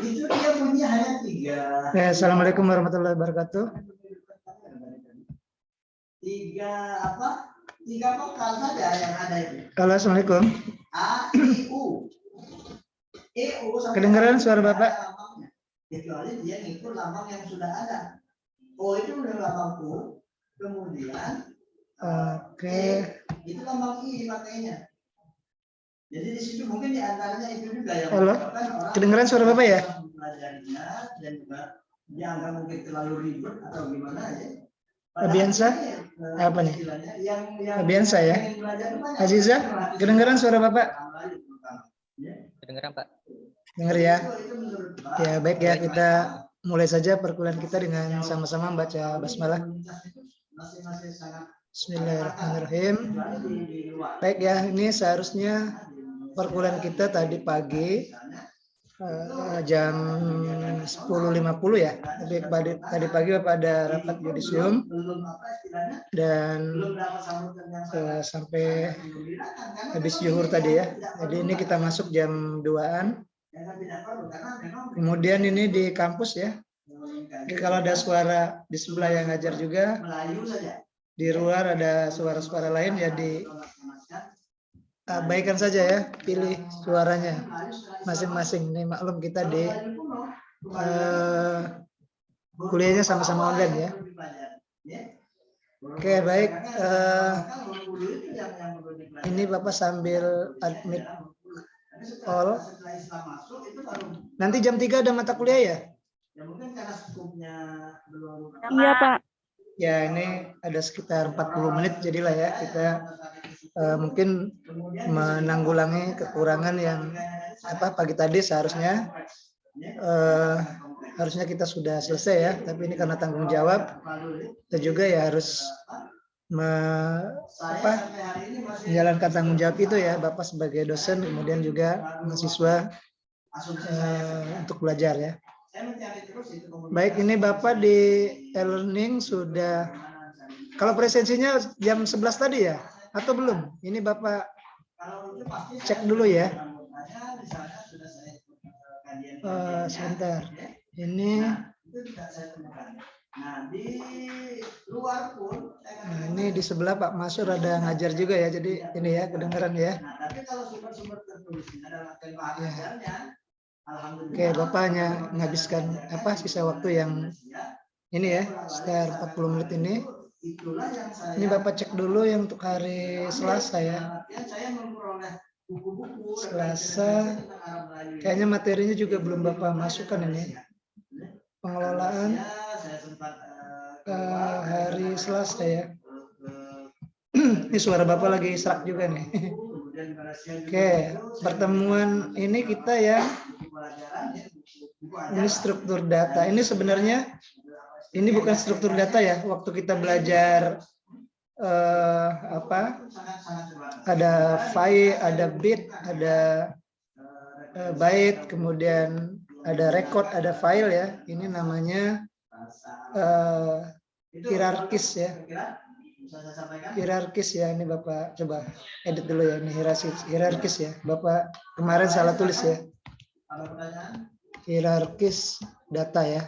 Itu dia punya hanya 3. Assalamualaikum warahmatullahi wabarakatuh. 3 vokal saja yang ada itu. Halo, assalamualaikum. A, I, U. Kedengaran suara Bapak? Kecuali dia ngikut lambang yang sudah ada. O itu udah lambang U. Kemudian Oke. Itu lambang I dimakainya. Jadi di situ mungkin diantaranya itu juga yang halo, kedengaran suara Bapak ya? Dan juga dianggap mungkin terlalu ribet atau gimana ya. Abiansa? Apa nih? Abiansa ya? Aziza, kedengaran suara Bapak? Kedengaran Pak. Dengar ya? Ya baik ya, kita mulai saja perkuliahan kita dengan sama-sama membaca basmalah. Bismillahirrahmanirrahim. Baik ya, ini seharusnya perkuliahan kita tadi pagi jam 10.50 ya. Tapi tadi pagi Bapak ada rapat yudisium dan sampai habis zuhur tadi ya. Jadi ini kita masuk jam 2-an. Kemudian ini di kampus ya. Jadi kalau ada suara di sebelah yang ngajar juga, di luar ada suara-suara lain ya abaikan saja ya, pilih suaranya masing-masing. Ini maklum kita di kuliahnya sama-sama online ya. Oke baik, ini Bapak sambil admit all. Nanti jam 3 ada mata kuliah ya? Iya Pak. Ya ini ada sekitar 40 menit jadilah ya kita mungkin menanggulangi kekurangan yang pagi tadi seharusnya harusnya kita sudah selesai ya, tapi ini karena tanggung jawab kita juga ya harus menjalankan tanggung jawab itu ya, Bapak sebagai dosen kemudian juga mahasiswa untuk belajar ya. Baik, ini Bapak di e-learning sudah, kalau presensinya jam 11 tadi ya atau belum? Ini Bapak cek dulu ya. Sebentar. Ini ini di sebelah Pak Masur ada ngajar juga ya, jadi ini ya kedengaran ya. Oke, Bapak hanya menghabiskan sisa waktu yang ini ya, sekitar 40 menit ini. Ini Bapak cek dulu yang untuk hari Selasa ya. Selasa, kayaknya materinya juga belum Bapak masukkan ini. Pengelolaan hari Selasa ya. Ini suara Bapak lagi serak juga nih. Oke, pertemuan ini kita ya. Ini struktur data. Ini sebenarnya ini bukan struktur data ya. Waktu kita belajar ada file, ada bit, ada byte, kemudian ada record, ada file ya. Ini namanya hierarkis ya. Hierarkis ya, ini Bapak coba edit dulu ya, ini hierarkis ya. Bapak kemarin salah tulis ya. Hierarkis data ya.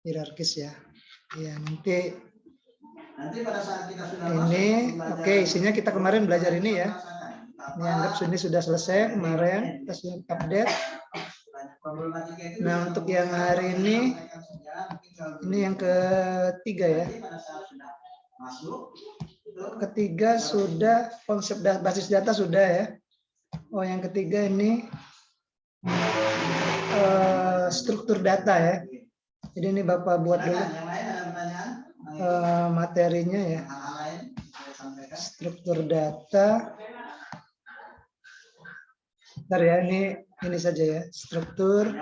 Hierarkis ya. Ya, nanti pada saat kita sudah ini oke, isinya kita kemarin belajar ini ya. Ini anggap ini sudah selesai kemarin, kita sudah update. Nah, untuk yang hari ini yang ketiga ya. Ketiga sudah konsep basis data sudah ya. Oh, yang ketiga ini struktur data ya. Jadi ini Bapak buat dulu materinya ya. Struktur data. Bentar ya, ini saja ya. Struktur.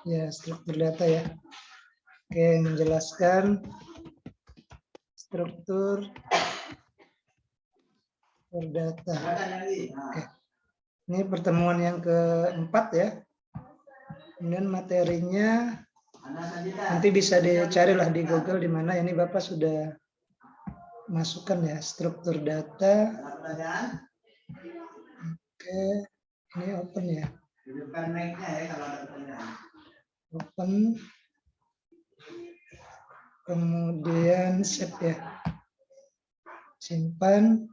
Ya, struktur data ya. Oke, menjelaskan struktur data. Oke. Ini pertemuan yang keempat ya. Kemudian materinya nanti bisa dicarilah di Google di mana ini Bapak sudah masukkan ya struktur data. Oke, ini open ya. Hidupkan mic-nya ya kalau ada pertanyaan. Open. Kemudian save ya. Simpan.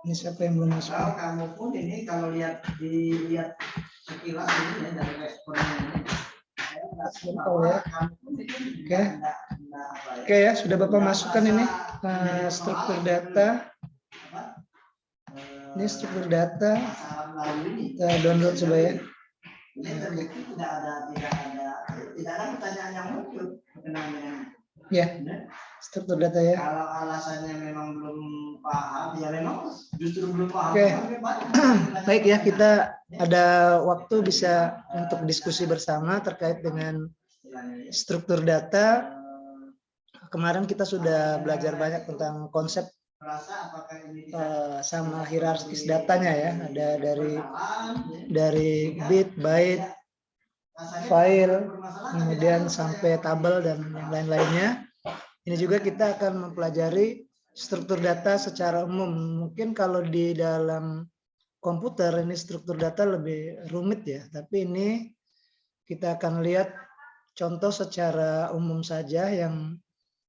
Ini siapa yang belum masuk? Kalau kamu pun ini kalau dilihat sekilas ini ya dari responnya ini. Tahu ya. Oke. Oke ya, sudah Bapak masukkan ini struktur data. Ini struktur data. Kita download coba ya. Ini terbukti tidak ada pertanyaan yang muncul berkenaan dengan Ya, struktur data ya. kalau alasannya memang belum paham, ya memang justru belum paham. Oke. Baik ya, kita ada waktu bisa untuk diskusi bersama terkait dengan struktur data. Kemarin kita sudah belajar banyak tentang konsep sama hierarkis datanya ya. Ada dari bit, byte, file, kemudian sampai tabel dan yang lain-lainnya. Ini juga kita akan mempelajari struktur data secara umum. Mungkin kalau di dalam komputer ini struktur data lebih rumit ya, tapi ini kita akan lihat contoh secara umum saja yang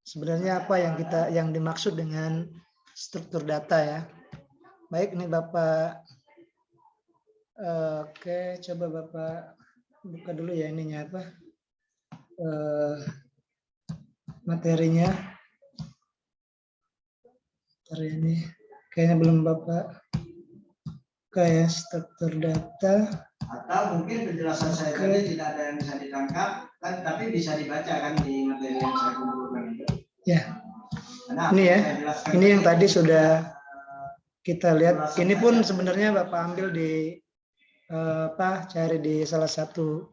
sebenarnya apa yang dimaksud dengan struktur data ya. Baik, ini Bapak. Oke, coba Bapak buka dulu ya ininya apa materinya. Materi ini kayaknya belum Bapak kayak struktur data. Atau mungkin penjelasan saya tadi tidak ada yang bisa ditangkap, kan, tapi bisa dibaca kan di materi yang saya kumpulkan itu. Ya. Ini ya. Ini yang tadi sudah kita lihat. Ini pun sebenarnya Bapak ambil di cari di salah satu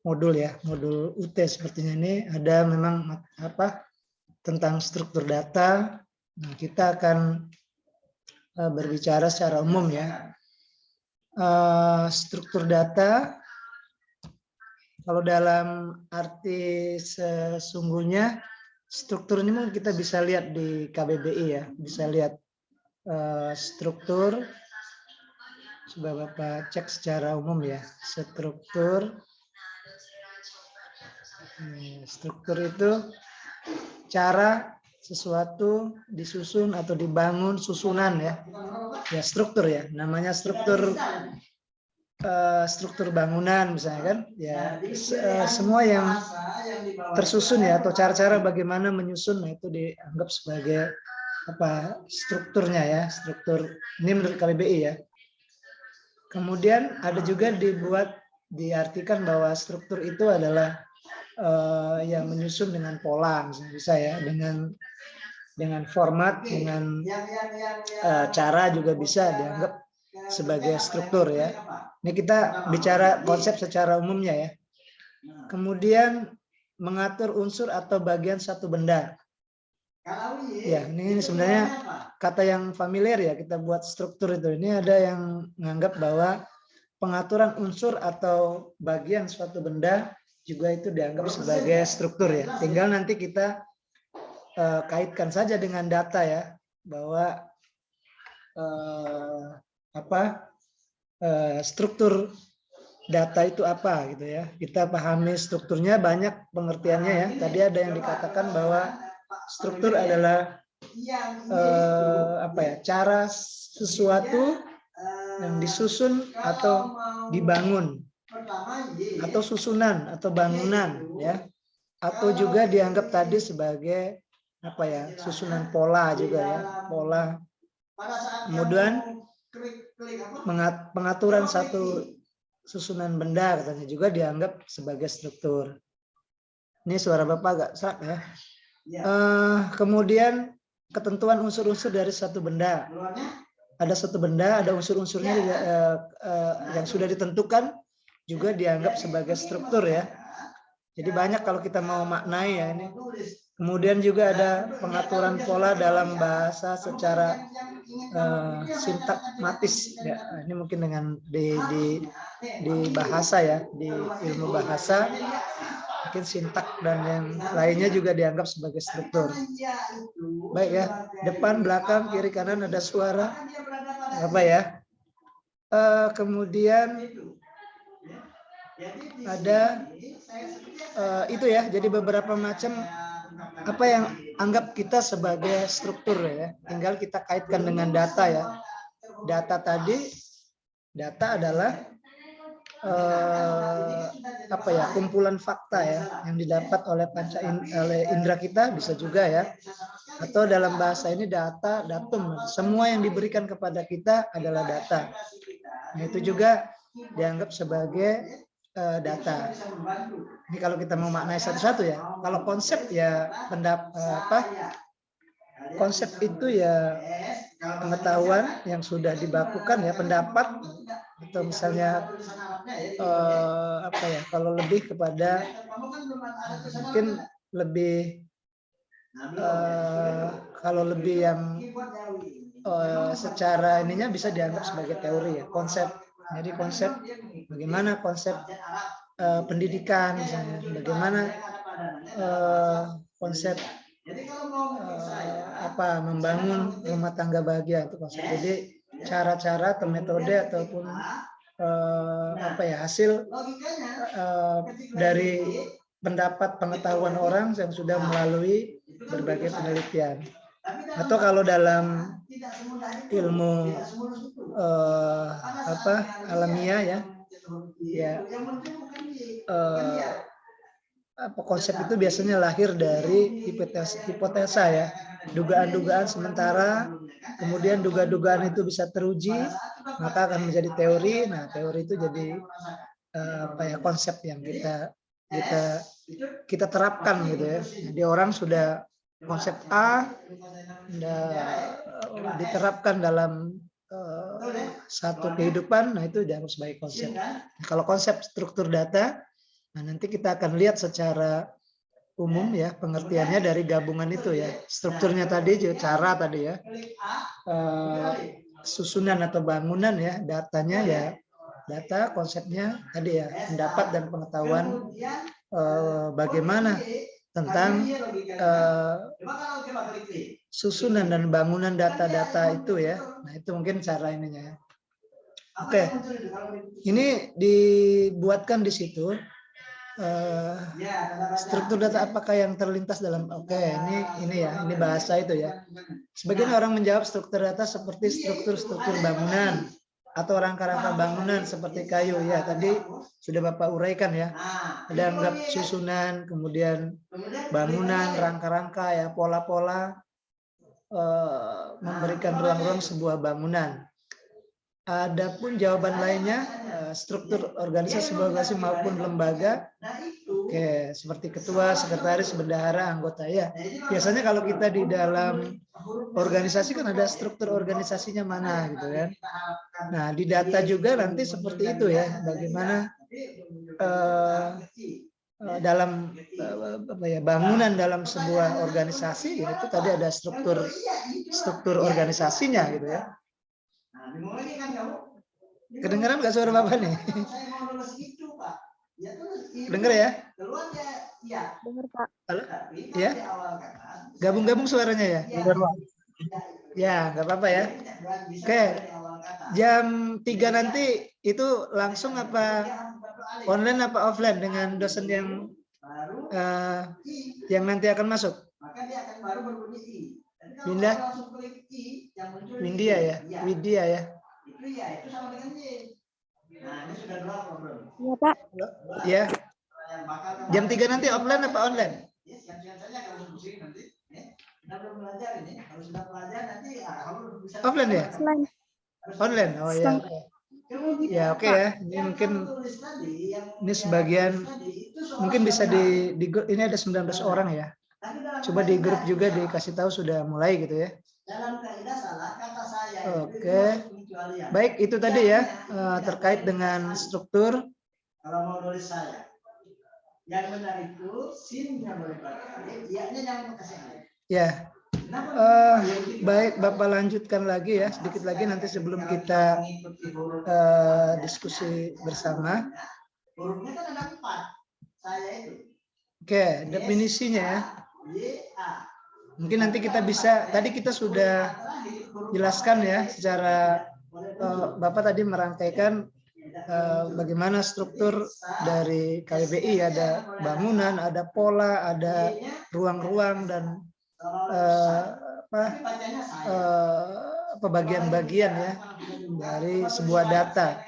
modul ya, modul UT sepertinya. Ini ada memang tentang struktur data. Nah, kita akan berbicara secara umum ya. Struktur data kalau dalam arti sesungguhnya struktur ini mungkin kita bisa lihat di KBBI ya, bisa lihat struktur. Coba Bapak cek secara umum ya, struktur itu cara sesuatu disusun atau dibangun susunan ya. Ya struktur ya, namanya struktur bangunan misalnya kan ya, semua yang tersusun ya atau cara-cara bagaimana menyusun, nah itu dianggap sebagai strukturnya ya, struktur ini menurut KBBI ya. Kemudian ada juga diartikan bahwa struktur itu adalah yang menyusun dengan pola, misalnya bisa ya, dengan format, dengan cara juga bisa dianggap sebagai struktur ya. Ini kita bicara konsep secara umumnya ya. Kemudian mengatur unsur atau bagian satu benda. Ya, ini sebenarnya kata yang familiar ya, kita buat struktur itu. Ini ada yang menganggap bahwa pengaturan unsur atau bagian suatu benda juga itu dianggap sebagai struktur ya. Tinggal nanti kita kaitkan saja dengan data ya, bahwa struktur data itu apa gitu ya. Kita pahami strukturnya, banyak pengertiannya ya. Tadi ada yang dikatakan bahwa struktur adalah cara sesuatu yang disusun atau dibangun, atau susunan atau bangunan ya, atau juga dianggap tadi sebagai susunan pola juga ya, pola. Kemudian pengaturan satu susunan benda katanya juga dianggap sebagai struktur. Ini suara Bapak agak serak ya. Kemudian ketentuan unsur-unsur dari satu benda. Ada satu benda, ada unsur-unsurnya yang sudah ditentukan juga dianggap sebagai struktur ya. Jadi banyak kalau kita mau maknai ya ini. Kemudian juga ada pengaturan pola dalam bahasa secara sintakmatis ya. Ini mungkin dengan di bahasa ya, di ilmu bahasa mungkin sintak dan yang lainnya juga dianggap sebagai struktur. Baik ya, depan, belakang, kiri, kanan ada suara, apa ya? Kemudian ada itu ya, jadi beberapa macam apa yang anggap kita sebagai struktur ya, tinggal kita kaitkan dengan data ya. Data tadi, data adalah apa ya, kumpulan fakta ya yang didapat oleh oleh indera kita, bisa juga ya, atau dalam bahasa ini data, datum, semua yang diberikan kepada kita adalah data. Nah, itu juga dianggap sebagai data. Ini kalau kita mau maknai satu-satu ya. Kalau konsep ya konsep itu ya pengetahuan yang sudah dibakukan ya, pendapat, atau misalnya apa ya, kalau lebih kepada mungkin lebih kalau lebih yang secara ininya bisa dianggap sebagai teori ya, konsep. Jadi konsep bagaimana konsep pendidikan misalnya, bagaimana konsep apa membangun rumah tangga bahagia, itu konsep. Jadi cara-cara atau metode ataupun apa ya, hasil dari pendapat pengetahuan orang yang sudah melalui berbagai penelitian. Atau kalau dalam ilmu apa alamiah ya, ya apa konsep itu biasanya lahir dari hipotesa ya, dugaan-dugaan sementara, kemudian dugaan-dugaan itu bisa teruji, maka akan menjadi teori. Nah, teori itu jadi apa ya, konsep yang kita terapkan gitu ya. Jadi orang sudah konsep A diterapkan dalam satu kehidupan, nah itu dianggap sebagai konsep. Nah, kalau konsep struktur data, nah nanti kita akan lihat secara umum ya pengertiannya dari gabungan itu ya. Strukturnya tadi, cara tadi ya, susunan atau bangunan ya, datanya ya, data, konsepnya tadi ya, pendapat dan pengetahuan bagaimana tentang susunan dan bangunan data-data itu ya. Nah itu mungkin cara ininya. Oke, ini dibuatkan di situ. Struktur data apakah yang terlintas dalam ini ya, ini bahasa itu ya. Sebagian orang menjawab struktur data seperti struktur bangunan atau rangka-rangka bangunan seperti kayu ya, tadi sudah Bapak uraikan ya. Ada anggap susunan, kemudian bangunan, rangka-rangka ya, pola-pola memberikan ruang-ruang sebuah bangunan. Adapun jawaban lainnya, struktur organisasi maupun lembaga, seperti ketua, sekretaris, bendahara, anggota ya. Biasanya kalau kita di dalam organisasi kan ada struktur organisasinya mana gitu kan. Nah di data juga nanti seperti itu ya, bagaimana dalam apa ya, bangunan dalam sebuah organisasi itu tadi ada struktur organisasinya gitu ya. Kedengeran nggak suara Bapak nih? Dengar ya? Dengar, Pak. Halo? Ya? Gabung-gabung suaranya ya? Ya, nggak apa-apa ya. Oke, jam 3 nanti itu langsung apa online apa offline dengan dosen yang nanti akan masuk? Windia ya? Widya ya? Itu sama dengan Y. Nah, ini sudah 2 problem. Iya, Pak. Ya. Jam 3 nanti offline apa online? Offline ya? Online. Oh ya. Ya oke ya. Ini mungkin ini sebagian mungkin bisa di ini ada 19 orang ya. Coba di grup juga dikasih tahu sudah mulai gitu ya. Oke. Baik, itu tadi ya terkait dengan struktur. Kalau mau tulis saya. Yang benar itu sinnya boleh pakai, iya-nya jangan kasih alif. Ya. Baik, Bapak lanjutkan lagi ya, sedikit lagi nanti sebelum kita diskusi bersama. Hurufnya kan ada 4. Saya itu. Oke, definisinya ya. Mungkin nanti kita bisa, tadi kita sudah jelaskan ya secara Bapak tadi merangkaikan bagaimana struktur dari KBBI, ada bangunan, ada pola, ada ruang-ruang dan bagian-bagian ya dari sebuah data.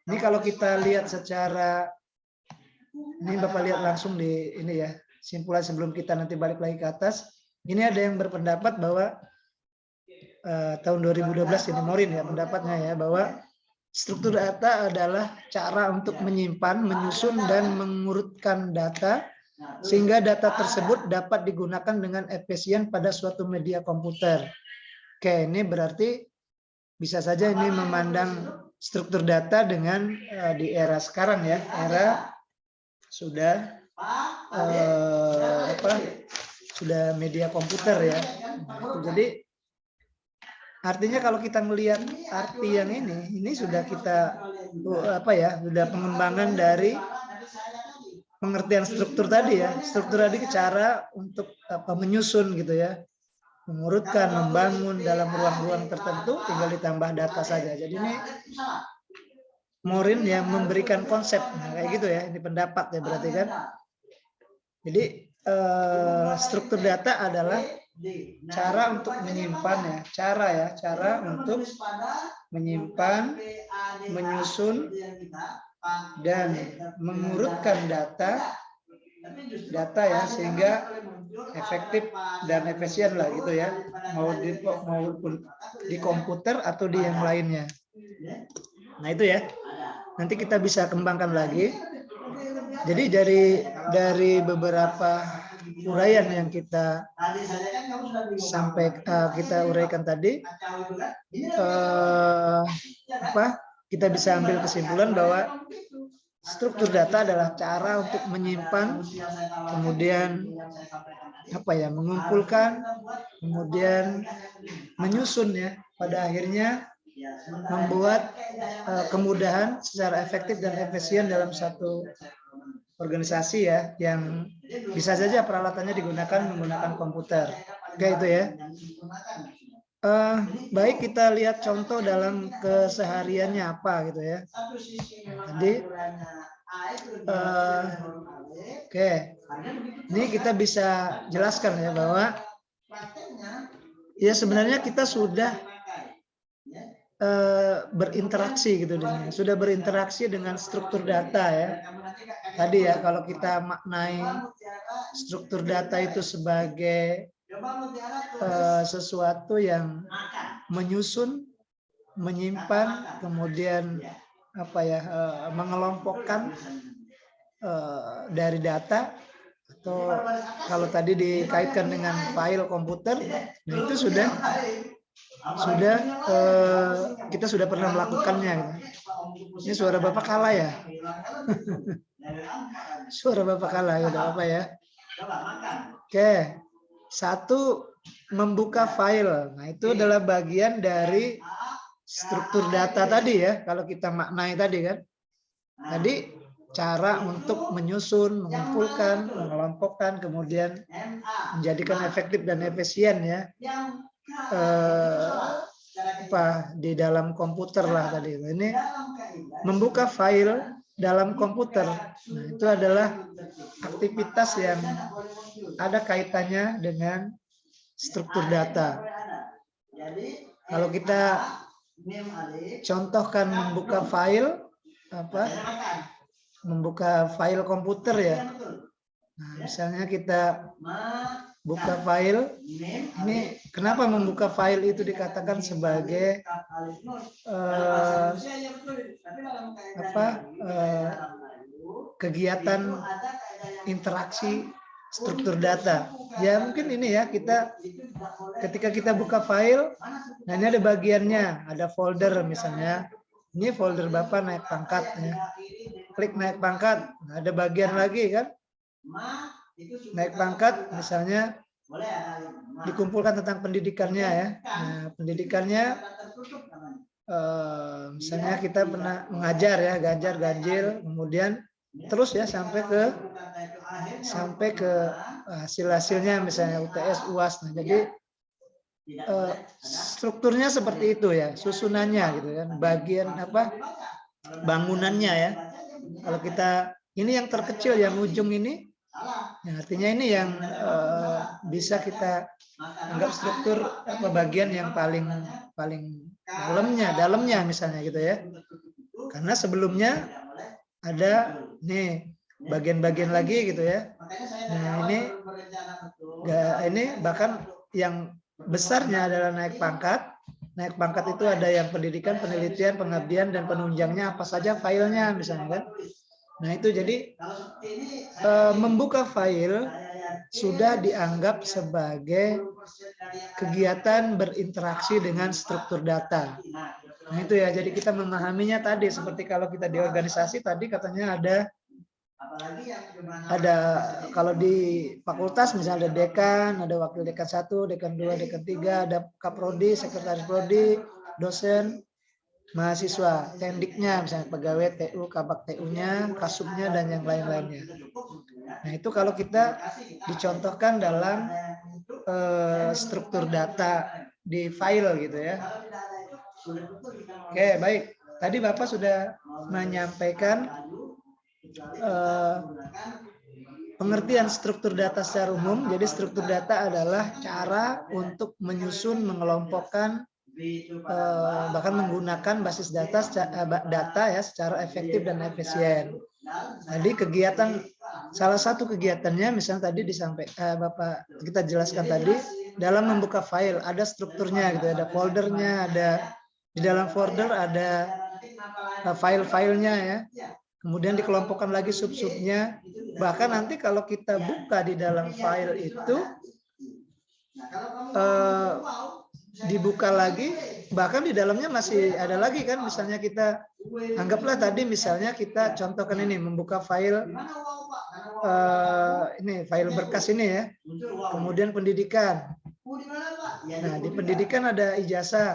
Ini kalau kita lihat secara ini Bapak lihat langsung di ini ya, simpulan sebelum kita nanti balik lagi ke atas. Ini ada yang berpendapat bahwa tahun 2012 ini Morin ya pendapatnya ya, bahwa struktur data adalah cara untuk menyimpan, menyusun dan mengurutkan data sehingga data tersebut dapat digunakan dengan efisien pada suatu media komputer. Oke, ini berarti bisa saja ini memandang struktur data dengan di era sekarang ya, era sudah sudah media komputer ya. Jadi artinya kalau kita melihat arti yang ini sudah kita sudah pengembangan dari pengertian struktur tadi ya. Struktur tadi cara untuk menyusun gitu ya, mengurutkan, membangun dalam ruang-ruang tertentu, tinggal ditambah data saja. Jadi ini Morin yang memberikan konsep, kayak gitu ya, ini pendapat ya berarti kan. Jadi struktur data adalah cara untuk menyimpan ya, cara untuk menyimpan, menyusun dan mengurutkan data ya sehingga efektif dan efisien lah gitu ya, maupun di komputer atau di yang lainnya. Nah itu ya, nanti kita bisa kembangkan lagi. Jadi dari beberapa uraian yang kita kita uraikan tadi, kita bisa ambil kesimpulan bahwa struktur data adalah cara untuk menyimpan, kemudian mengumpulkan, kemudian menyusun ya, pada akhirnya membuat kemudahan secara efektif dan efisien dalam satu organisasi ya, yang bisa saja peralatannya menggunakan komputer. Oke, itu ya. Baik, kita lihat contoh dalam kesehariannya apa gitu ya. Jadi oke, ini kita bisa jelaskan ya bahwa ya sebenarnya kita sudah berinteraksi gitu, sudah berinteraksi dengan struktur data ya. Tadi ya kalau kita maknai struktur data itu sebagai sesuatu yang menyusun, menyimpan, kemudian mengelompokkan dari data, atau kalau tadi dikaitkan dengan file komputer, nah itu sudah kita sudah pernah melakukannya. Ini suara Bapak kalah ya? Suara Bapak kalah ya, apa ya? Oke, satu, membuka file. Nah itu adalah bagian dari struktur data tadi ya. Kalau kita maknai tadi kan, tadi cara untuk menyusun, mengumpulkan, mengelompokkan, kemudian menjadikan efektif dan efisien ya. Di dalam komputer lah tadi. Ini membuka file dalam komputer. Nah, itu adalah aktivitas yang ada kaitannya dengan struktur data. Kalau kita contohkan membuka file membuka file komputer ya. Nah, misalnya kita buka file, ini kenapa membuka file itu dikatakan sebagai kegiatan interaksi struktur data. Ya mungkin ini ya, ketika kita buka file, nah ini ada bagiannya, ada folder misalnya. Ini folder Bapak naik pangkat ya. Klik naik pangkat, nah, ada bagian lagi kan? Naik pangkat misalnya dikumpulkan tentang pendidikannya ya. Nah, pendidikannya misalnya kita pernah mengajar ya, ganjil, kemudian terus ya sampai ke sampai ke hasil-hasilnya misalnya UTS, UAS. Nah, jadi strukturnya seperti itu ya, susunannya gitu kan, bagian apa bangunannya ya. Kalau kita ini yang terkecil yang ujung ini, ya artinya ini yang bisa kita anggap struktur apa bagian yang paling dalamnya misalnya gitu ya. Karena sebelumnya ada nih bagian-bagian lagi gitu ya. Nah, ini bahkan yang besarnya adalah naik pangkat. Naik pangkat itu ada yang pendidikan, penelitian, pengabdian, dan penunjangnya apa saja filenya misalnya kan. Nah itu jadi membuka file sudah dianggap sebagai kegiatan berinteraksi dengan struktur data. Nah itu ya, jadi kita memahaminya tadi seperti kalau kita di organisasi tadi katanya ada kalau di fakultas misalnya ada dekan, ada wakil dekan 1, dekan 2, dekan 3, ada kaprodi, sekretaris prodi, dosen, mahasiswa, tendiknya misalnya pegawai TU, kabak TU-nya, kasubnya dan yang lain-lainnya. Nah, itu kalau kita dicontohkan dalam struktur data di file gitu ya. Oke, baik. Tadi Bapak sudah menyampaikan pengertian struktur data secara umum. Jadi struktur data adalah cara untuk menyusun, mengelompokkan, bahkan menggunakan basis data ya secara efektif dan efisien. Jadi kegiatan salah satu kegiatannya misalnya tadi disampaikan Bapak kita jelaskan tadi dalam membuka file ada strukturnya gitu, ada foldernya, ada di dalam folder ada file-filenya ya. Kemudian dikelompokkan lagi sub-subnya. Bahkan nanti kalau kita buka di dalam file itu dibuka lagi, bahkan di dalamnya masih ada lagi kan, misalnya kita anggaplah tadi misalnya kita contohkan ini membuka file ini file berkas ini ya, kemudian pendidikan. Nah di pendidikan ada ijazah,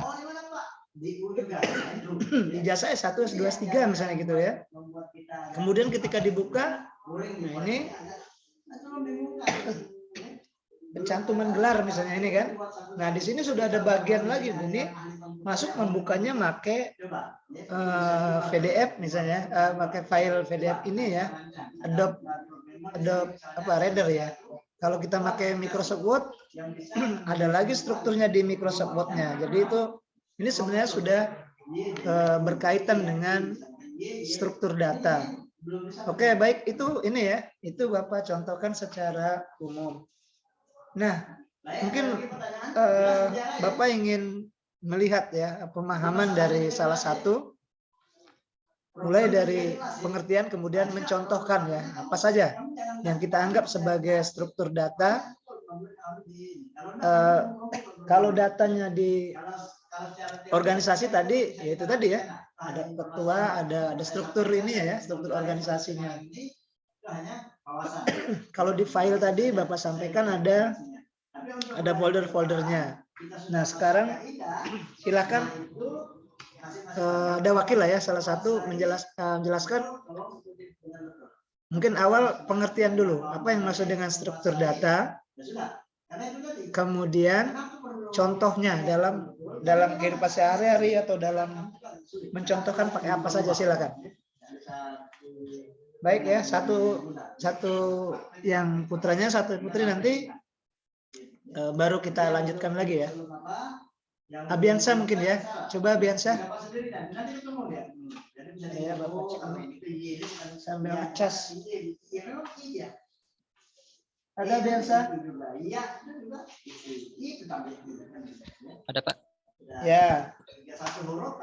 ijazah S1, S2, S3 misalnya gitu ya. Kemudian ketika dibuka, nah ini pencantuman gelar misalnya ini kan. Nah di sini sudah ada bagian lagi ini masuk membukanya pakai PDF misalnya, pakai file PDF ini ya, Adobe apa Reader ya. Kalau kita pakai Microsoft Word ada lagi strukturnya di Microsoft Word-nya. Jadi itu ini sebenarnya sudah berkaitan dengan struktur data. Oke, baik itu ini ya, itu Bapak contohkan secara umum. Nah, mungkin Bapak ingin melihat ya pemahaman dari salah satu, mulai dari pengertian kemudian mencontohkan ya apa saja yang kita anggap sebagai struktur data. Kalau datanya di organisasi tadi, yaitu tadi ya, ada ketua, ada struktur ini ya, struktur organisasinya. Kalau di file tadi Bapak sampaikan ada folder-foldernya. Nah sekarang silakan ada wakil lah ya, salah satu menjelaskan mungkin awal pengertian dulu apa yang maksud dengan struktur data, kemudian contohnya dalam kehidupan sehari-hari atau dalam mencontohkan pakai apa saja, silakan. Baik ya, satu yang putranya, satu putri nanti baru kita lanjutkan lagi ya. Abiansa mungkin ya, coba Abiansa. Ya, Bapak cek ini sambil ngecas. Ada Abiansa? Ada Pak. Ya,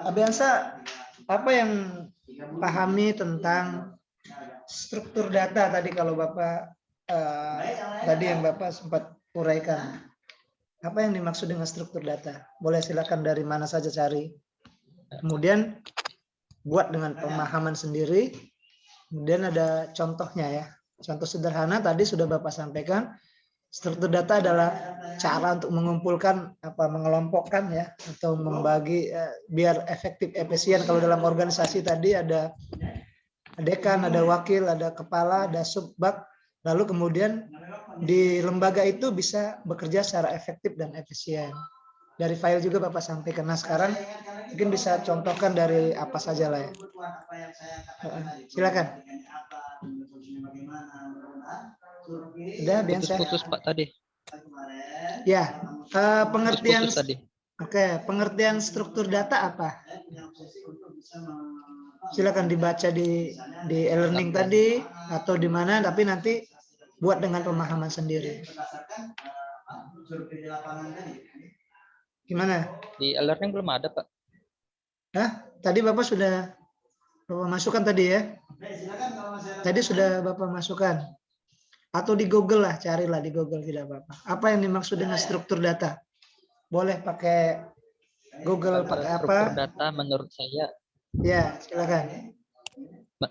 Abiansa, apa yang pahami tentang struktur data tadi kalau Bapak tadi yang Bapak sempat uraikan? Apa yang dimaksud dengan struktur data? Boleh silakan dari mana saja cari. Kemudian buat dengan pemahaman sendiri. Kemudian ada contohnya ya. Contoh sederhana tadi sudah Bapak sampaikan. Struktur data adalah cara untuk mengumpulkan mengelompokkan ya atau membagi biar efektif efisien. Kalau dalam organisasi tadi ada dekan, ada wakil, ada kepala, ada subbag, Lalu kemudian di lembaga itu bisa bekerja secara efektif dan efisien. Dari file juga Bapak sampaikan. Nah sekarang mungkin bisa contohkan dari apa saja lah ya. Silakan. Udah biasa. Putus Pak tadi. Ya, pengertian. Putus tadi. Oke, pengertian struktur data apa? Silakan dibaca di e-learning tadi atau di mana, tapi nanti buat dengan pemahaman sendiri. Gimana? Di e-learning belum ada, Pak. Hah? Tadi Bapak sudah Bapak masukkan tadi ya? Tadi sudah Bapak masukkan. Atau di Google lah, carilah di Google, tidak apa-apa. Apa yang dimaksud dengan struktur data? Boleh pakai Google, pakai apa? Struktur data menurut saya. Ya, silakan.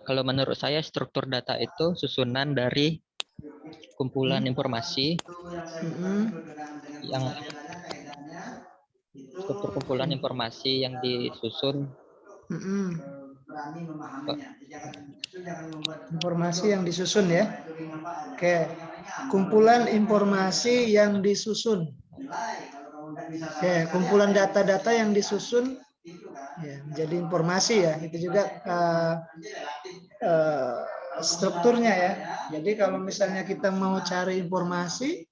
Kalau menurut saya struktur data itu susunan dari kumpulan informasi yang struktur kumpulan informasi yang disusun informasi yang disusun ya. Oke, kumpulan informasi yang disusun. Oke, kumpulan data-data yang disusun ya menjadi informasi ya. Itu juga strukturnya ya. Jadi kalau misalnya kita mau cari informasi,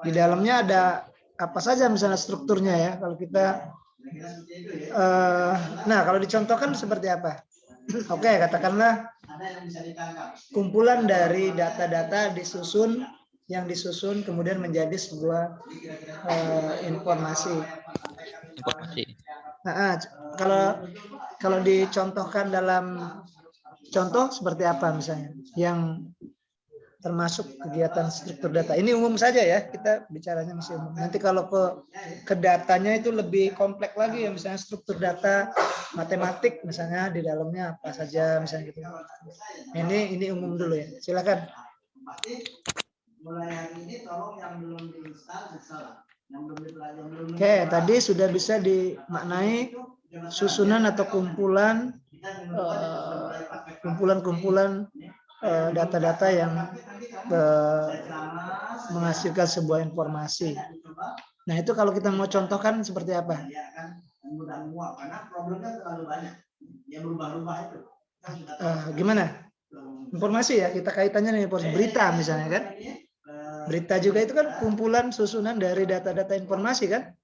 di dalamnya ada apa saja misalnya strukturnya ya. Kalau kita nah kalau dicontohkan seperti apa? Oke, katakanlah kumpulan dari data-data disusun, yang disusun kemudian menjadi sebuah informasi. Nah, kalau dicontohkan dalam contoh seperti apa misalnya yang termasuk kegiatan struktur data. Ini umum saja ya, kita bicaranya masih umum. Nanti kalau ke datanya itu lebih kompleks lagi ya, misalnya struktur data matematik misalnya di dalamnya apa saja misalnya gitu. Ini umum dulu ya. Silakan. Oke, tadi sudah bisa dimaknai susunan atau kumpulan data-data yang menghasilkan sebuah informasi. Nah itu kalau kita mau contohkan seperti apa? Gimana? Informasi ya, kita kaitannya dengan berita misalnya kan? Berita juga itu kan kumpulan susunan dari data-data informasi kan?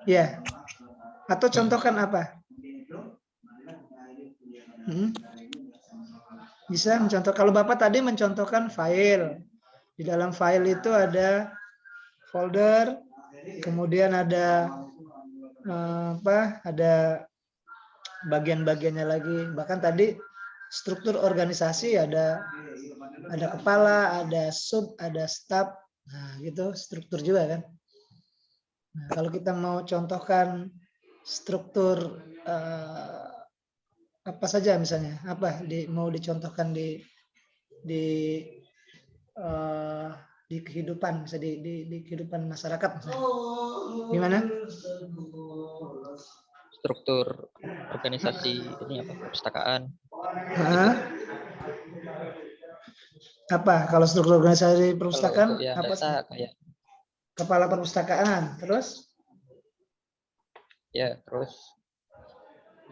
Ya. Atau contohkan apa? Bisa mencontoh. Kalau Bapak tadi mencontohkan file. Di dalam file itu ada folder, kemudian ada ada bagian-bagiannya lagi. Bahkan tadi struktur organisasi ada kepala, ada sub, ada staff. Nah, gitu struktur juga kan. Nah, kalau kita mau contohkan struktur apa saja misalnya, apa mau dicontohkan di kehidupan, misalnya di kehidupan masyarakat misalnya. Gimana? Struktur organisasi ini apa, perpustakaan. Apa kalau struktur organisasi perpustakaan? Apa? Data kayak kepala perpustakaan, terus? Ya, terus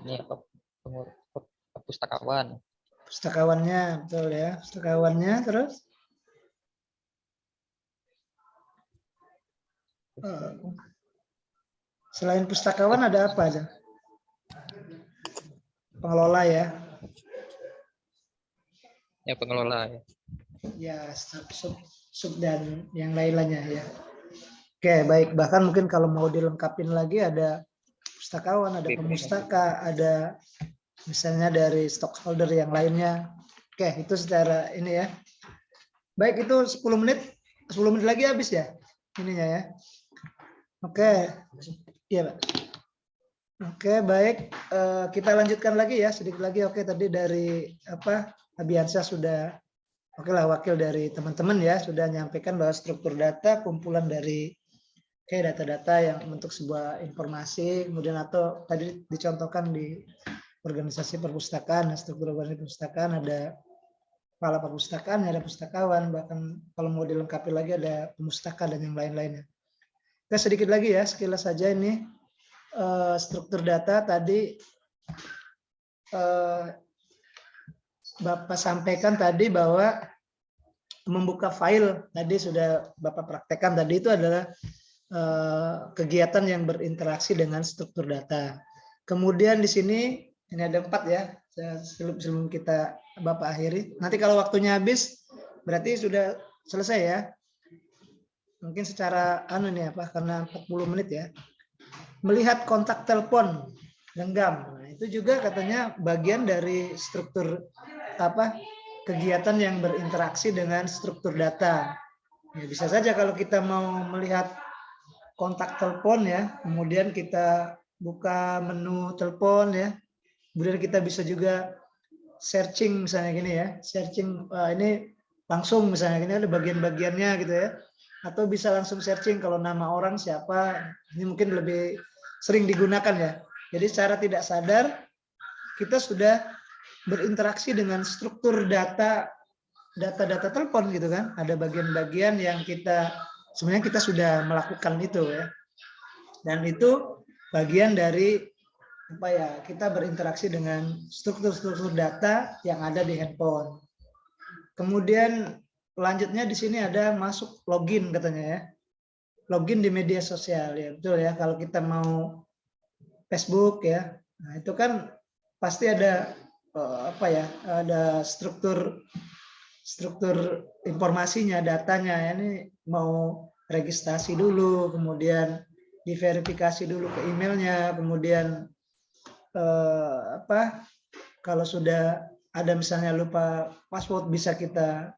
ini apa, pustakawan. Pustakawannya, betul ya. Pustakawannya, terus? Selain pustakawan ada apa aja? Pengelola ya. Ya, pengelola ya. Ya, sub dan yang lain-lainnya ya. Oke, baik. Bahkan mungkin kalau mau dilengkapin lagi ada pustakawan, ada pemustaka, ada misalnya dari stockholder yang lainnya. Oke, itu secara ini ya. Baik, itu 10 menit. 10 menit lagi habis ya ininya ya. Oke. Iya, Pak. Oke, baik. Kita lanjutkan lagi ya, sedikit lagi. Oke, tadi dari Abiansyah sudah, oke lah, wakil dari teman-teman ya, sudah menyampaikan bahwa struktur data kumpulan dari data-data yang membentuk sebuah informasi, kemudian atau tadi dicontohkan di organisasi perpustakaan, struktur organisasi perpustakaan ada kepala perpustakaan, ada pustakawan, bahkan kalau mau dilengkapi lagi ada pemustaka dan yang lain-lainnya. Kita sedikit lagi ya, sekilas saja ini struktur data tadi Bapak sampaikan tadi bahwa membuka file tadi sudah Bapak praktekkan tadi itu adalah kegiatan yang berinteraksi dengan struktur data. Kemudian di sini ini ada 4 ya, sebelum kita Bapak akhiri. Nanti kalau waktunya habis berarti sudah selesai ya. Mungkin secara karena 40 menit ya. Melihat kontak telepon genggam. Nah, itu juga katanya bagian dari struktur kegiatan yang berinteraksi dengan struktur data. Ya, bisa saja kalau kita mau melihat kontak telepon ya, kemudian kita buka menu telepon ya, kemudian kita bisa juga searching misalnya gini ya, searching ini langsung misalnya gini ada bagian-bagiannya gitu ya, atau bisa langsung searching kalau nama orang siapa, ini mungkin lebih sering digunakan ya. Jadi secara tidak sadar kita sudah berinteraksi dengan struktur data telepon gitu kan, ada bagian-bagian yang sebenarnya kita sudah melakukan itu ya, dan itu bagian dari kita berinteraksi dengan struktur data yang ada di handphone. Kemudian selanjutnya di sini ada masuk login katanya ya, login di media sosial ya, betul ya. Kalau kita mau Facebook ya, nah itu kan pasti ada ada struktur informasinya, datanya ya, ini mau registrasi dulu, kemudian diverifikasi dulu ke emailnya, kemudian kalau sudah ada misalnya lupa password bisa kita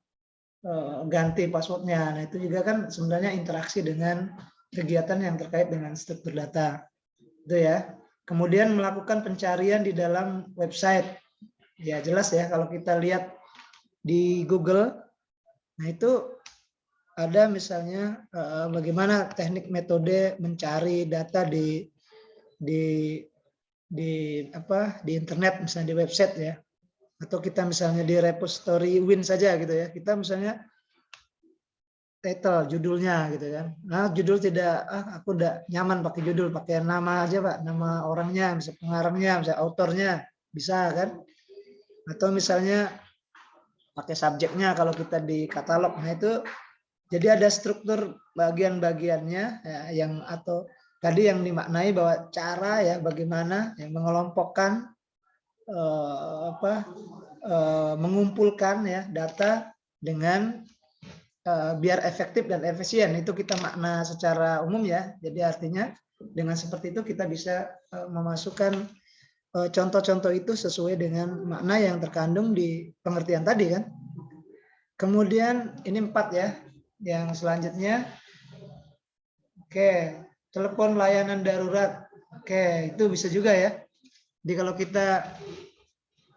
ganti passwordnya. Nah itu juga kan sebenarnya interaksi dengan kegiatan yang terkait dengan struktur data, itu ya. Kemudian melakukan pencarian di dalam website, ya jelas ya kalau kita lihat di Google, nah itu ada misalnya bagaimana teknik metode mencari data di internet, misalnya di website ya, atau kita misalnya di repository Win saja gitu ya, kita misalnya title judulnya gitu kan, nah judul tidak, aku udah nyaman pakai judul, pakai nama aja Pak, nama orangnya, misalnya pengarangnya, misalnya autornya, bisa kan, atau misalnya pakai subjeknya kalau kita di katalog. Nah itu jadi ada struktur bagian-bagiannya ya, yang atau tadi yang dimaknai bahwa cara ya bagaimana yang mengelompokkan mengumpulkan ya data dengan biar efektif dan efisien, itu kita makna secara umum ya. Jadi artinya dengan seperti itu kita bisa memasukkan contoh-contoh itu sesuai dengan makna yang terkandung di pengertian tadi kan. Kemudian ini 4 ya. Yang selanjutnya, oke, telepon layanan darurat. Oke, itu bisa juga ya. Jadi kalau kita,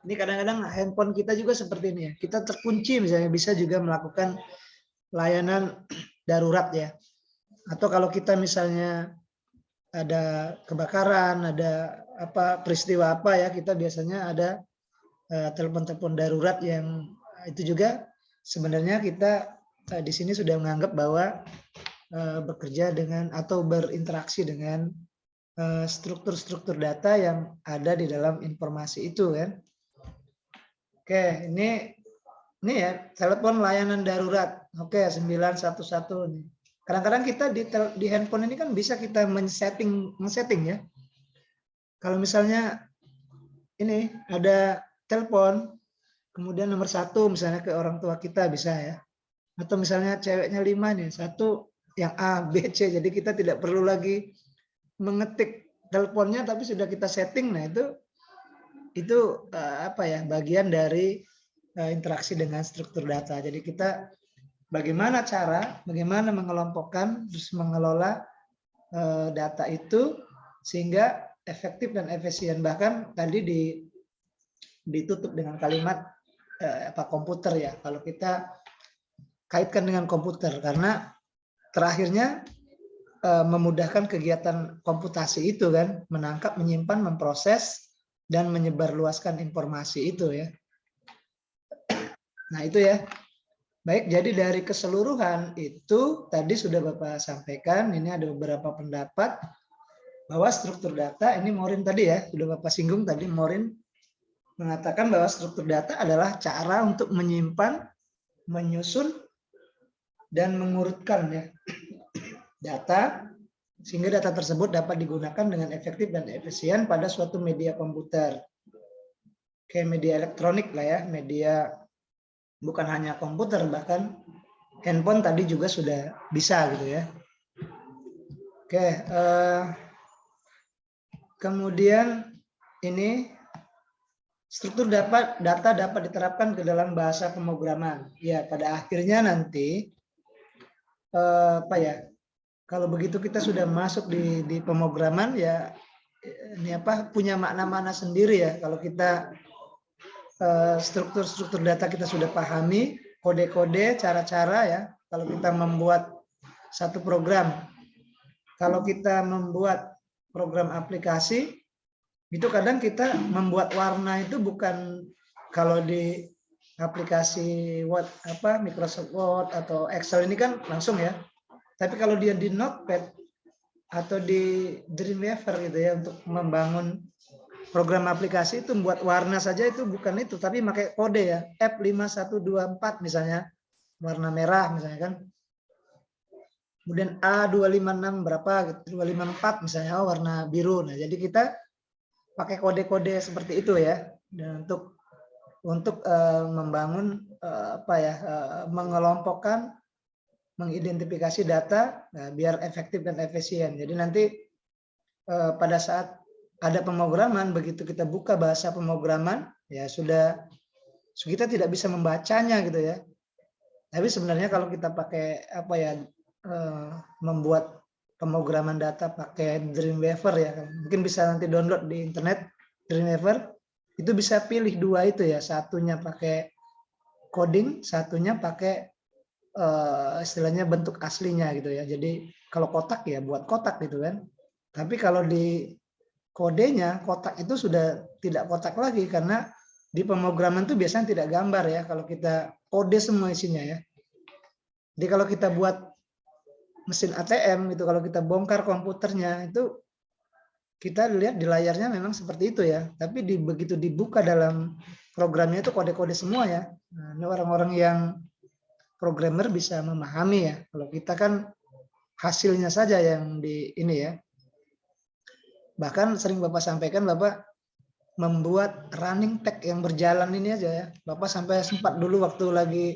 ini kadang-kadang handphone kita juga seperti ini ya. Kita terkunci misalnya, bisa juga melakukan layanan darurat ya. Atau kalau kita misalnya ada kebakaran, ada peristiwa apa ya, kita biasanya ada telepon-telepon darurat yang itu juga sebenarnya kita di sini sudah menganggap bahwa bekerja dengan atau berinteraksi dengan struktur-struktur data yang ada di dalam informasi itu kan. Oke, ini ya telepon layanan darurat. Oke, 911 nih. Kadang-kadang kita di handphone ini kan bisa kita men-setting ya. Kalau misalnya ini ada telepon, kemudian nomor 1 misalnya ke orang tua kita bisa ya. Atau misalnya ceweknya 5 nih, 1 yang A, B, C. Jadi kita tidak perlu lagi mengetik teleponnya, tapi sudah kita setting. Nah itu bagian dari interaksi dengan struktur data. Jadi kita bagaimana mengelompokkan terus mengelola data itu sehingga efektif dan efisien. Bahkan tadi ditutup dengan kalimat komputer ya. Kalau kita kaitkan dengan komputer, karena terakhirnya memudahkan kegiatan komputasi itu kan, menangkap, menyimpan, memproses dan menyebarluaskan informasi itu ya. Nah, itu ya. Baik, jadi dari keseluruhan itu tadi sudah Bapak sampaikan, ini ada beberapa pendapat bahwa struktur data, ini Morin tadi ya, sudah Bapak singgung tadi, Morin mengatakan bahwa struktur data adalah cara untuk menyimpan, menyusun, dan mengurutkan ya data, sehingga data tersebut dapat digunakan dengan efektif dan efisien pada suatu media komputer. Kayak media elektronik lah ya, media bukan hanya komputer, bahkan handphone tadi juga sudah bisa gitu ya. Oke, kemudian ini struktur data dapat diterapkan ke dalam bahasa pemrograman. Ya, pada akhirnya nanti apa ya? Kalau begitu kita sudah masuk di pemrograman ya, ini apa punya makna-makna sendiri ya. Kalau kita struktur-struktur data kita sudah pahami, kode-kode, cara-cara ya. Kalau kita membuat satu program, kalau kita membuat program aplikasi, itu kadang kita membuat warna itu bukan kalau di aplikasi Word, Microsoft Word atau Excel ini kan langsung ya. Tapi kalau dia di Notepad atau di Dreamweaver gitu ya untuk membangun program aplikasi itu membuat warna saja itu bukan itu, tapi pakai kode ya, F5124 misalnya, warna merah misalnya kan. Kemudian A256 berapa gitu, 254 misalnya, oh, warna biru. Nah, jadi kita pakai kode-kode seperti itu ya, dan untuk membangun mengelompokkan, mengidentifikasi data biar efektif dan efisien. Jadi nanti pada saat ada pemrograman, begitu kita buka bahasa pemrograman, ya sudah kita tidak bisa membacanya gitu ya. Tapi sebenarnya kalau kita pakai membuat pemrograman data pakai Dreamweaver ya, mungkin bisa nanti download di internet Dreamweaver, itu bisa pilih dua itu ya, satunya pakai coding, satunya pakai istilahnya bentuk aslinya gitu ya. Jadi kalau kotak ya buat kotak gitu kan. Tapi kalau di kodenya, kotak itu sudah tidak kotak lagi karena di pemrograman itu biasanya tidak gambar ya kalau kita kode semua isinya ya. Jadi kalau kita buat mesin ATM itu, kalau kita bongkar komputernya itu kita lihat di layarnya memang seperti itu ya. Tapi begitu dibuka dalam programnya itu kode-kode semua ya. Nah, ini orang-orang yang programmer bisa memahami ya. Kalau kita kan hasilnya saja yang di ini ya. Bahkan sering Bapak sampaikan, Bapak membuat running tag yang berjalan ini aja ya. Bapak sampai sempat dulu waktu lagi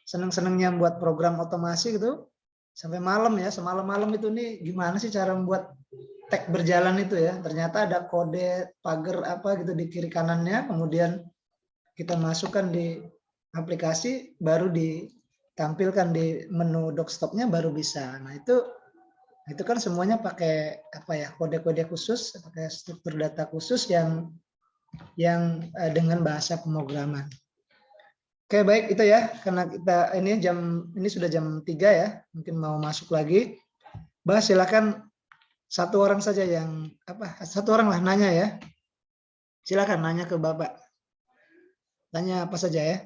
seneng-senengnya buat program otomasi gitu, sampai malam ya, semalam-malam itu nih gimana sih cara membuat tag berjalan itu ya. Ternyata ada kode pagar apa gitu di kiri kanannya, kemudian kita masukkan di aplikasi, baru ditampilkan di menu desktopnya baru bisa. Nah, itu kan semuanya pakai kode-kode khusus, pakai struktur data khusus yang dengan bahasa pemrograman. Oke, baik itu ya, karena kita ini sudah jam 3 ya, mungkin mau masuk lagi. Bah, silakan satu orang saja yang satu orang lah nanya ya. Silakan nanya ke Bapak. Tanya apa saja ya.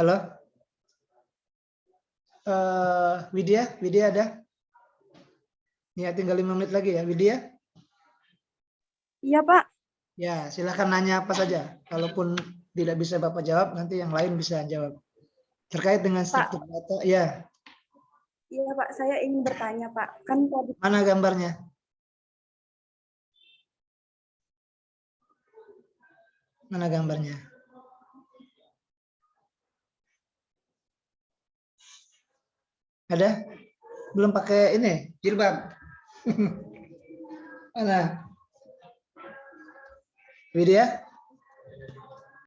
Halo? Widya ada? Ya, tinggal 5 menit lagi ya, Widya. Iya, Pak. Ya, silakan nanya apa saja. Kalaupun tidak bisa Bapak jawab, nanti yang lain bisa jawab. Terkait dengan struktur data, ya. Iya, Pak. Saya ingin bertanya, Pak. Kan tadi Mana gambarnya? Mana gambarnya? Ada? Belum pakai ini, jilbab. Mana? Widya?